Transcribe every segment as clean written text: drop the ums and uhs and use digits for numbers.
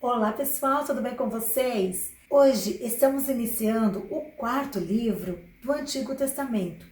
Olá pessoal, tudo bem com vocês? Hoje estamos iniciando o quarto livro do Antigo Testamento,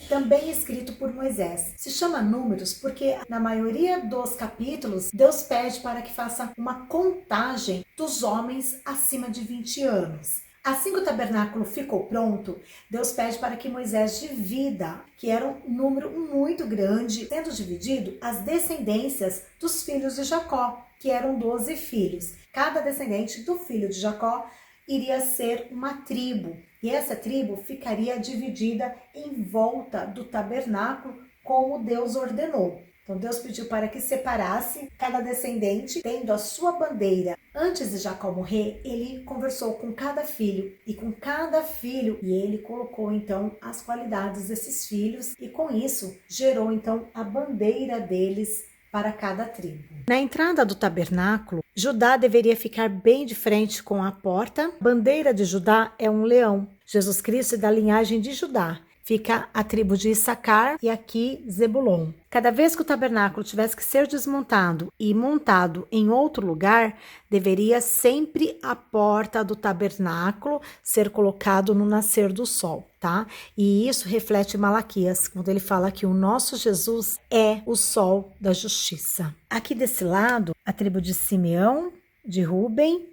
também escrito por Moisés. Se chama Números porque na maioria dos capítulos Deus pede para que faça uma contagem dos homens acima de 20 anos. Assim que o tabernáculo ficou pronto, Deus pede para que Moisés divida, que era um número muito grande, sendo dividido as descendências dos filhos de Jacó, que eram 12 filhos. Cada descendente do filho de Jacó iria ser uma tribo, e essa tribo ficaria dividida em volta do tabernáculo, como Deus ordenou. Então Deus pediu para que separasse cada descendente, tendo a sua bandeira. Antes de Jacó morrer, ele conversou com cada filho, e com cada filho, e ele colocou então as qualidades desses filhos, e com isso gerou então a bandeira deles para cada tribo. Na entrada do tabernáculo, Judá deveria ficar bem de frente com a porta. A bandeira de Judá é um leão. Jesus Cristo é da linhagem de Judá. Fica a tribo de Issacar e aqui Zebulon. Cada vez que o tabernáculo tivesse que ser desmontado e montado em outro lugar, deveria sempre a porta do tabernáculo ser colocado no nascer do sol, tá? E isso reflete Malaquias, quando ele fala que o nosso Jesus é o sol da justiça. Aqui desse lado, a tribo de Simeão, de Ruben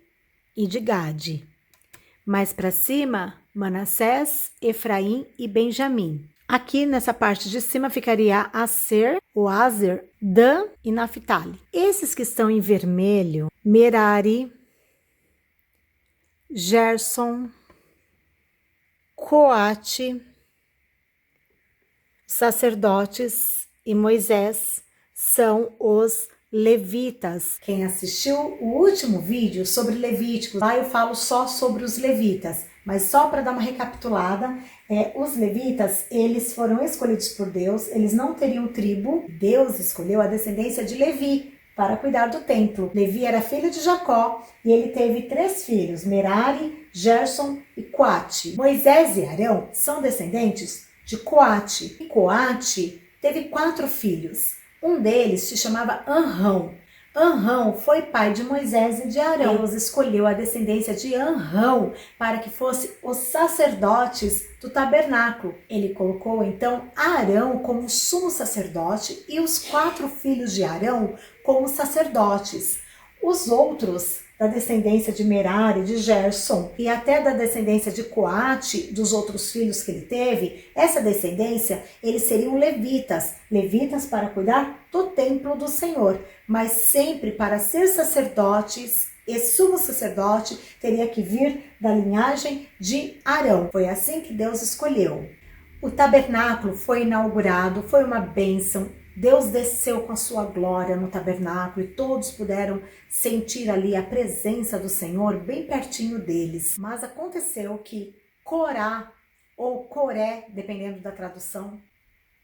e de Gade. Mais para cima, Manassés, Efraim e Benjamim. Aqui nessa parte de cima ficaria Aser, o Aser, Dan e Naphtali. Esses que estão em vermelho, Merari, Gerson, Coate, sacerdotes e Moisés são os levitas. Quem assistiu o último vídeo sobre Levíticos, lá eu falo só sobre os levitas, mas só para dar uma recapitulada, os levitas, eles foram escolhidos por Deus, eles não teriam tribo, Deus escolheu a descendência de Levi para cuidar do templo. Levi era filho de Jacó e ele teve 3 filhos, Merari, Gerson e Coate. Moisés e Arão são descendentes de Coate, e Coate teve 4 filhos. Um deles se chamava Anrão. Anrão foi pai de Moisés e de Arão. Deus escolheu a descendência de Anrão para que fosse os sacerdotes do tabernáculo. Ele colocou então Arão como sumo sacerdote e os 4 filhos de Arão como sacerdotes. Os outros da descendência de Merari, de Gerson e até da descendência de Coate, dos outros filhos que ele teve, essa descendência, eles seriam levitas para cuidar do templo do Senhor, mas sempre para ser sacerdotes e sumo sacerdote teria que vir da linhagem de Arão. Foi assim que Deus escolheu. O tabernáculo foi inaugurado, foi uma bênção. Deus desceu com a sua glória no tabernáculo e todos puderam sentir ali a presença do Senhor bem pertinho deles. Mas aconteceu que Corá ou Coré, dependendo da tradução,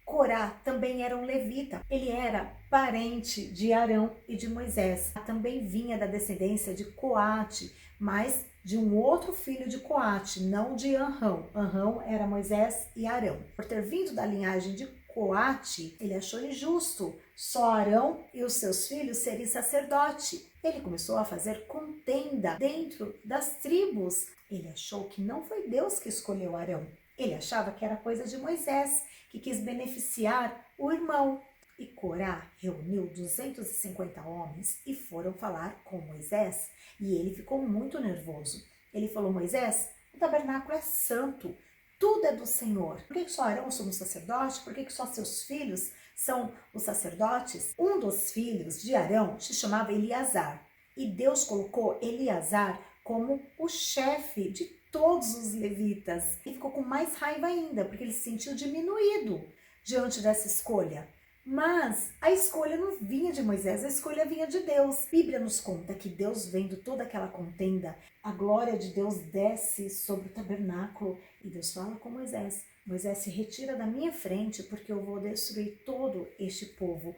Corá também era um levita. Ele era parente de Arão e de Moisés. Também vinha da descendência de Coate, mas de um outro filho de Coate, não de Anrão. Anrão era Moisés e Arão. Por ter vindo da linhagem de Coate, ele achou injusto só Arão e os seus filhos serem sacerdote. Ele começou a fazer contenda dentro das tribos. Ele achou que não foi Deus que escolheu Arão. Ele achava que era coisa de Moisés, que quis beneficiar o irmão. E Corá reuniu 250 homens e foram falar com Moisés. E ele ficou muito nervoso. Ele falou: Moisés, o tabernáculo é santo. Tudo é do Senhor. Por que só Arão somos sacerdotes? Por que só seus filhos são os sacerdotes? Um dos filhos de Arão se chamava Eleazar. E Deus colocou Eleazar como o chefe de todos os levitas. E ficou com mais raiva ainda, porque ele se sentiu diminuído diante dessa escolha. Mas a escolha não vinha de Moisés, a escolha vinha de Deus. A Bíblia nos conta que Deus, vendo toda aquela contenda, a glória de Deus desce sobre o tabernáculo e Deus fala com Moisés: Moisés, se retira da minha frente, porque eu vou destruir todo este povo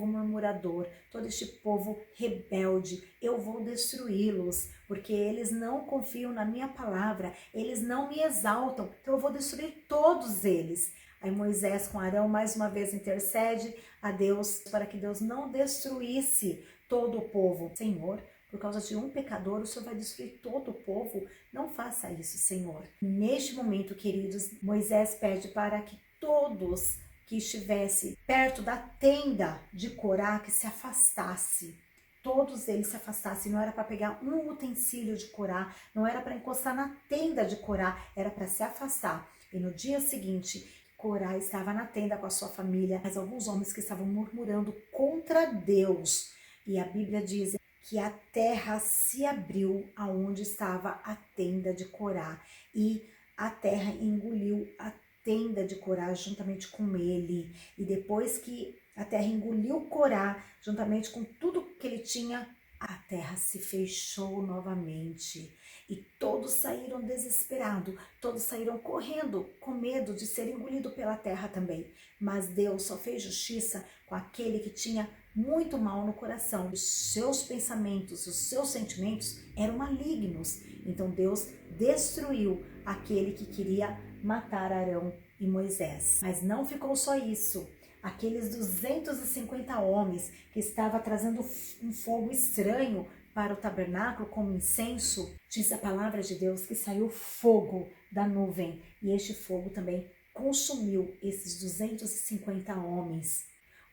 murmurador, todo este povo rebelde. Eu vou destruí-los, porque eles não confiam na minha palavra, eles não me exaltam, então eu vou destruir todos eles. Aí Moisés com Arão mais uma vez intercede a Deus para que Deus não destruísse todo o povo. Senhor, por causa de um pecador, o Senhor vai destruir todo o povo. Não faça isso, Senhor. Neste momento, queridos, Moisés pede para que todos que estivessem perto da tenda de Corá, que se afastasse. Todos eles se afastassem. Não era para pegar um utensílio de Corá, não era para encostar na tenda de Corá, era para se afastar. E no dia seguinte, Corá estava na tenda com a sua família, mas alguns homens que estavam murmurando contra Deus. E a Bíblia diz que a terra se abriu aonde estava a tenda de Corá, e a terra engoliu a tenda de Corá juntamente com ele. E depois que a terra engoliu Corá juntamente com tudo que ele tinha, a terra se fechou novamente. E todos saíram desesperados, todos saíram correndo com medo de ser engolido pela terra também. Mas Deus só fez justiça com aquele que tinha muito mal no coração. Os seus pensamentos, os seus sentimentos eram malignos. Então Deus destruiu aquele que queria matar Arão e Moisés. Mas não ficou só isso. Aqueles 250 homens que estavam trazendo um fogo estranho para o tabernáculo como incenso, diz a palavra de Deus que saiu fogo da nuvem, e este fogo também consumiu esses 250 homens.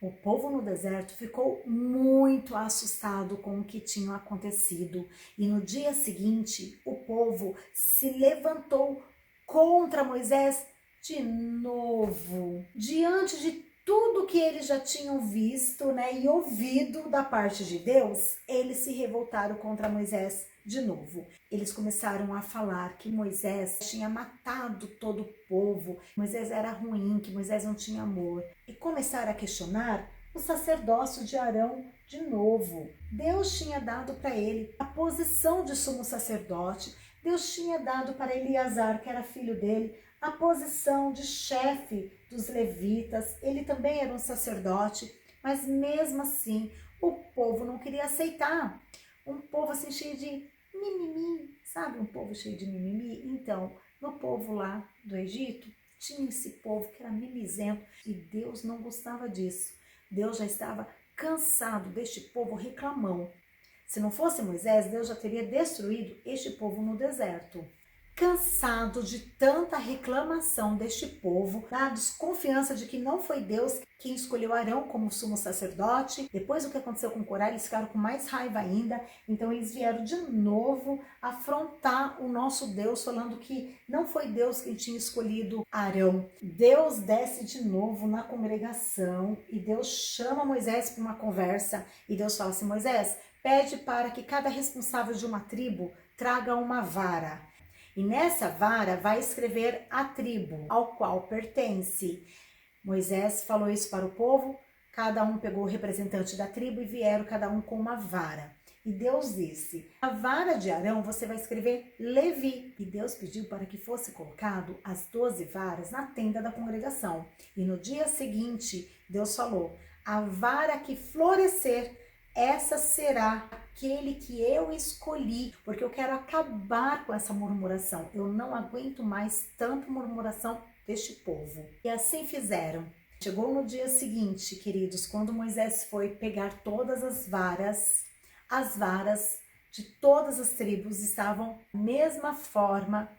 O povo no deserto ficou muito assustado com o que tinha acontecido, e no dia seguinte o povo se levantou contra Moisés de novo, diante de tudo que eles já tinham visto, e ouvido da parte de Deus. Eles se revoltaram contra Moisés de novo. Eles começaram a falar que Moisés tinha matado todo o povo, Moisés era ruim, que Moisés não tinha amor. E começaram a questionar o sacerdócio de Arão de novo. Deus tinha dado para ele a posição de sumo sacerdote. Deus tinha dado para Eleazar, que era filho dele, a posição de chefe dos levitas. Ele também era um sacerdote, mas mesmo assim o povo não queria aceitar. Um povo assim cheio de mimimi, sabe? Um povo cheio de mimimi. Então, no povo lá do Egito, tinha esse povo que era mimizento e Deus não gostava disso. Deus já estava cansado deste povo reclamão. Se não fosse Moisés, Deus já teria destruído este povo no deserto. Cansado de tanta reclamação deste povo, da desconfiança de que não foi Deus quem escolheu Arão como sumo sacerdote, depois do que aconteceu com Corá, eles ficaram com mais raiva ainda, então eles vieram de novo afrontar o nosso Deus, falando que não foi Deus quem tinha escolhido Arão. Deus desce de novo na congregação e Deus chama Moisés para uma conversa, e Deus fala assim: Moisés, pede para que cada responsável de uma tribo traga uma vara. E nessa vara vai escrever a tribo ao qual pertence. Moisés falou isso para o povo, cada um pegou o representante da tribo e vieram cada um com uma vara. E Deus disse: a vara de Arão você vai escrever Levi. E Deus pediu para que fosse colocado as 12 varas na tenda da congregação. E no dia seguinte, Deus falou: a vara que florescer, essa será aquele que eu escolhi, porque eu quero acabar com essa murmuração. Eu não aguento mais tanta murmuração deste povo. E assim fizeram. Chegou no dia seguinte, queridos, quando Moisés foi pegar todas as varas de todas as tribos estavam da mesma forma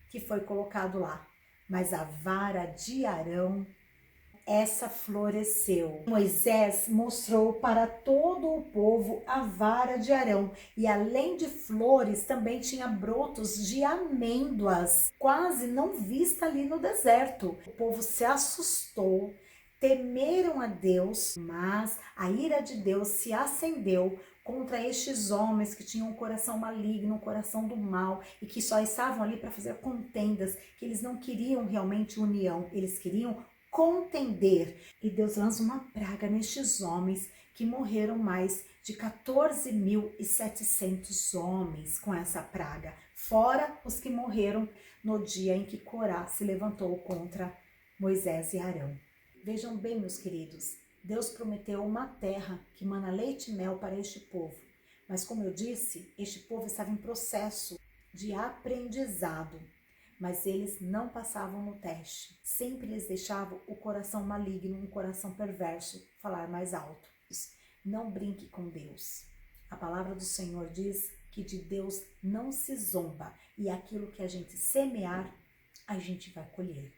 que foi colocado lá. Mas a vara de Arão, essa floresceu. Moisés mostrou para todo o povo a vara de Arão, e além de flores também tinha brotos de amêndoas, quase não vista ali no deserto. O povo se assustou, temeram a Deus, mas a ira de Deus se acendeu contra estes homens que tinham um coração maligno, um coração do mal, e que só estavam ali para fazer contendas, que eles não queriam realmente união, eles queriam contender. E Deus lança uma praga nestes homens, que morreram mais de 14.700 homens com essa praga, fora os que morreram no dia em que Corá se levantou contra Moisés e Arão. Vejam bem, meus queridos, Deus prometeu uma terra que mana leite e mel para este povo, mas como eu disse, este povo estava em processo de aprendizado. Mas eles não passavam no teste. Sempre lhes deixava o coração maligno, um coração perverso, falar mais alto. Não brinque com Deus. A palavra do Senhor diz que de Deus não se zomba, e aquilo que a gente semear, a gente vai colher.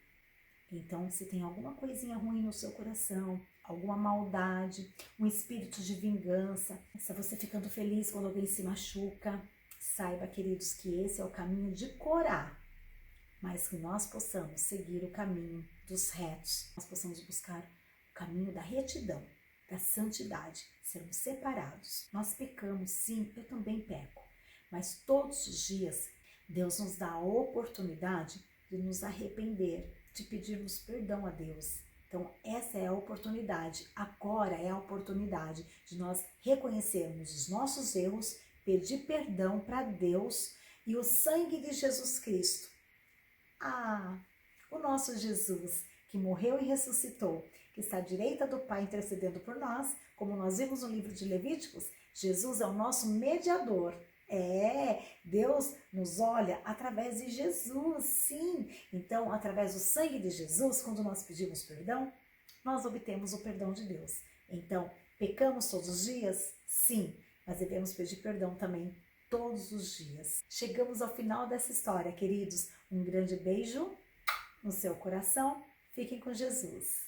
Então, se tem alguma coisinha ruim no seu coração, alguma maldade, um espírito de vingança, se você ficando feliz quando alguém se machuca, saiba, queridos, que esse é o caminho de Corá, mas que nós possamos seguir o caminho dos retos, nós possamos buscar o caminho da retidão, da santidade, sermos separados. Nós pecamos, sim, eu também peco, mas todos os dias Deus nos dá a oportunidade de nos arrepender, de pedirmos perdão a Deus. Então, essa é a oportunidade, agora é a oportunidade de nós reconhecermos os nossos erros, pedir perdão para Deus e o sangue de Jesus Cristo. O nosso Jesus, que morreu e ressuscitou, que está à direita do Pai intercedendo por nós, como nós vimos no livro de Levíticos, Jesus é o nosso mediador. Deus nos olha através de Jesus, sim. Então, através do sangue de Jesus, quando nós pedimos perdão, nós obtemos o perdão de Deus. Então, pecamos todos os dias? Sim, mas devemos pedir perdão também todos os dias. Chegamos ao final dessa história, queridos. Um grande beijo no seu coração. Fiquem com Jesus.